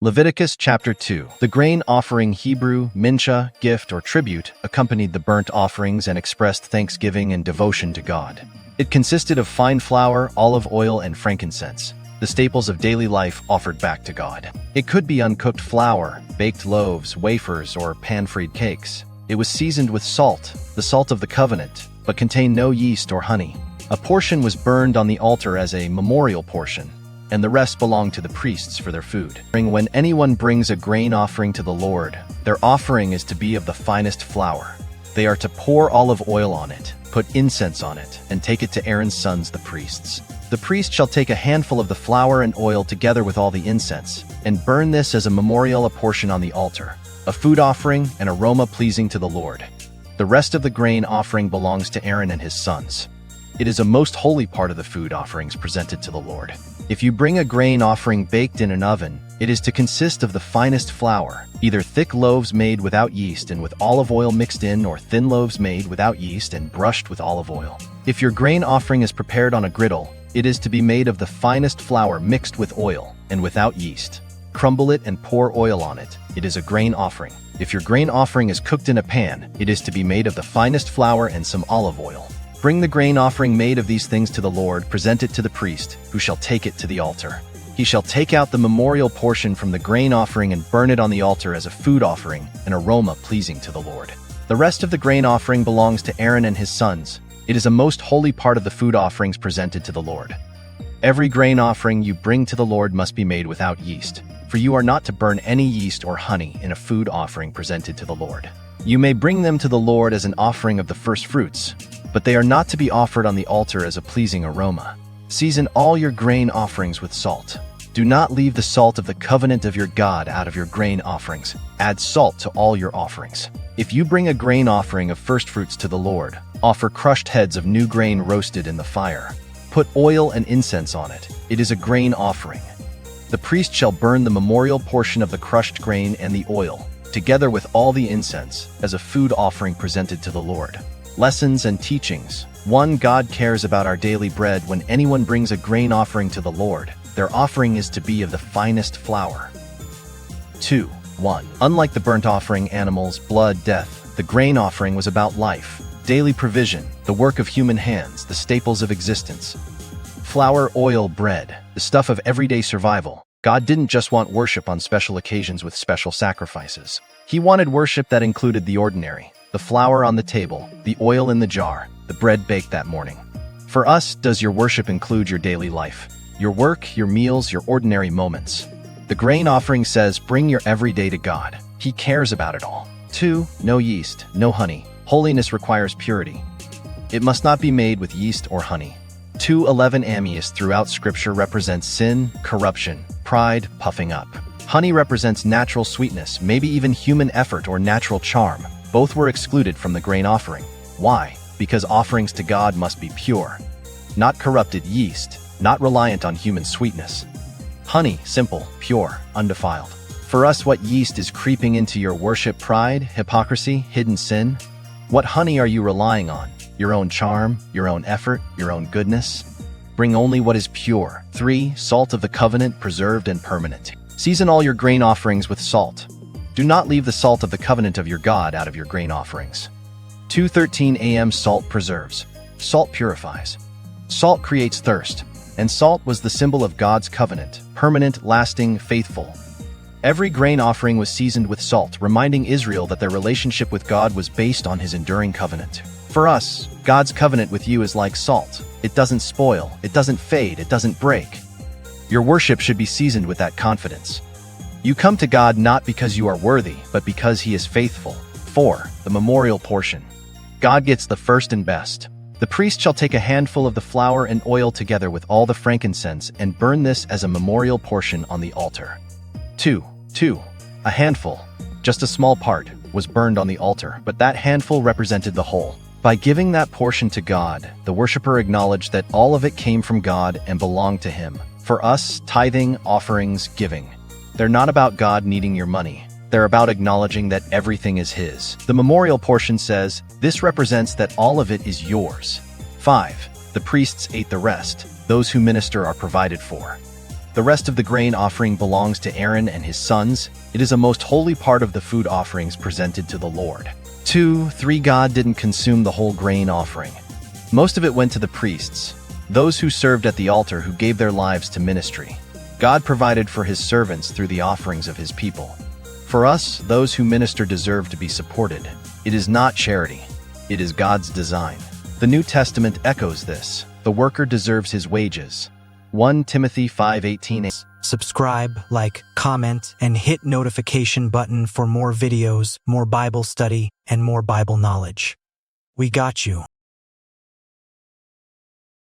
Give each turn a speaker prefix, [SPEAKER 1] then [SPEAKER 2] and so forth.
[SPEAKER 1] Leviticus chapter 2. The grain offering, Hebrew, mincha, gift or tribute, accompanied the burnt offerings and expressed thanksgiving and devotion to God. It consisted of fine flour, olive oil, and frankincense, the staples of daily life offered back to God. It could be uncooked flour, baked loaves, wafers, or pan-fried cakes. It was seasoned with salt, the salt of the covenant, but contained no yeast or honey. A portion was burned on the altar as a memorial portion, and the rest belonged to the priests for their food. When anyone brings a grain offering to the Lord, their offering is to be of the finest flour. They are to pour olive oil on it, put incense on it, and take it to Aaron's sons, the priests. The priest shall take a handful of the flour and oil together with all the incense, and burn this as a memorial portion on the altar, a food offering, an aroma pleasing to the Lord. The rest of the grain offering belongs to Aaron and his sons. It is a most holy part of the food offerings presented to the Lord. If you bring a grain offering baked in an oven, it is to consist of the finest flour, either thick loaves made without yeast and with olive oil mixed in, or thin loaves made without yeast and brushed with olive oil. If your grain offering is prepared on a griddle, it is to be made of the finest flour mixed with oil and without yeast. Crumble it and pour oil on it. It is a grain offering. If your grain offering is cooked in a pan, it is to be made of the finest flour and some olive oil. Bring the grain offering made of these things to the Lord, present it to the priest, who shall take it to the altar. He shall take out the memorial portion from the grain offering and burn it on the altar as a food offering, an aroma pleasing to the Lord. The rest of the grain offering belongs to Aaron and his sons. It is a most holy part of the food offerings presented to the Lord. Every grain offering you bring to the Lord must be made without yeast, for you are not to burn any yeast or honey in a food offering presented to the Lord. You may bring them to the Lord as an offering of the firstfruits, but they are not to be offered on the altar as a pleasing aroma. Season all your grain offerings with salt. Do not leave the salt of the covenant of your God out of your grain offerings. Add salt to all your offerings. If you bring a grain offering of firstfruits to the Lord, offer crushed heads of new grain roasted in the fire. Put oil and incense on it. It is a grain offering. The priest shall burn the memorial portion of the crushed grain and the oil, together with all the incense, as a food offering presented to the Lord. Lessons and teachings. 1. God cares about our daily bread. When anyone brings a grain offering to the Lord, their offering is to be of the finest flour. 2. 1. Unlike the burnt offering, animals, blood, death, the grain offering was about life, daily provision, the work of human hands, the staples of existence. Flour, oil, bread, the stuff of everyday survival. God didn't just want worship on special occasions with special sacrifices. He wanted worship that included the ordinary. The flour on the table, the oil in the jar, the bread baked that morning. For us, does your worship include your daily life? Your work, your meals, your ordinary moments? The grain offering says, bring your everyday to God. He cares about it all. 2. No yeast, no honey. Holiness requires purity. It must not be made with yeast or honey. 2:11 Amias throughout Scripture represents sin, corruption, pride, puffing up. Honey represents natural sweetness, maybe even human effort or natural charm. Both were excluded from the grain offering. Why? Because offerings to God must be pure. Not corrupted yeast, not reliant on human sweetness. Honey, simple, pure, undefiled. For us, what yeast is creeping into your worship? Pride, hypocrisy, hidden sin? What honey are you relying on? Your own charm, your own effort, your own goodness? Bring only what is pure. 3. Salt of the covenant, preserved and permanent. Season all your grain offerings with salt. Do not leave the salt of the covenant of your God out of your grain offerings. 2:13 a.m. Salt preserves. Salt purifies. Salt creates thirst, and salt was the symbol of God's covenant, permanent, lasting, faithful. Every grain offering was seasoned with salt, reminding Israel that their relationship with God was based on his enduring covenant. For us, God's covenant with you is like salt. It doesn't spoil, it doesn't fade, it doesn't break. Your worship should be seasoned with that confidence. You come to God not because you are worthy, but because he is faithful. 4. The memorial portion. God gets the first and best. The priest shall take a handful of the flour and oil together with all the frankincense and burn this as a memorial portion on the altar. 2. A handful, just a small part, was burned on the altar, but that handful represented the whole. By giving that portion to God, the worshiper acknowledged that all of it came from God and belonged to him. For us, tithing, offerings, giving, they're not about God needing your money. They're about acknowledging that everything is his. The memorial portion says, this represents that all of it is yours. 5. The priests ate the rest. Those who minister are provided for. The rest of the grain offering belongs to Aaron and his sons. It is a most holy part of the food offerings presented to the Lord. 2. 3. God didn't consume the whole grain offering. Most of it went to the priests, those who served at the altar, who gave their lives to ministry. God provided for his servants through the offerings of his people. For us, those who minister deserve to be supported. It is not charity. It is God's design. The New Testament echoes this. The worker deserves his wages. 1 Timothy 5:18.
[SPEAKER 2] Subscribe, like, comment, and hit notification button for more videos, more Bible study, and more Bible knowledge. We got you.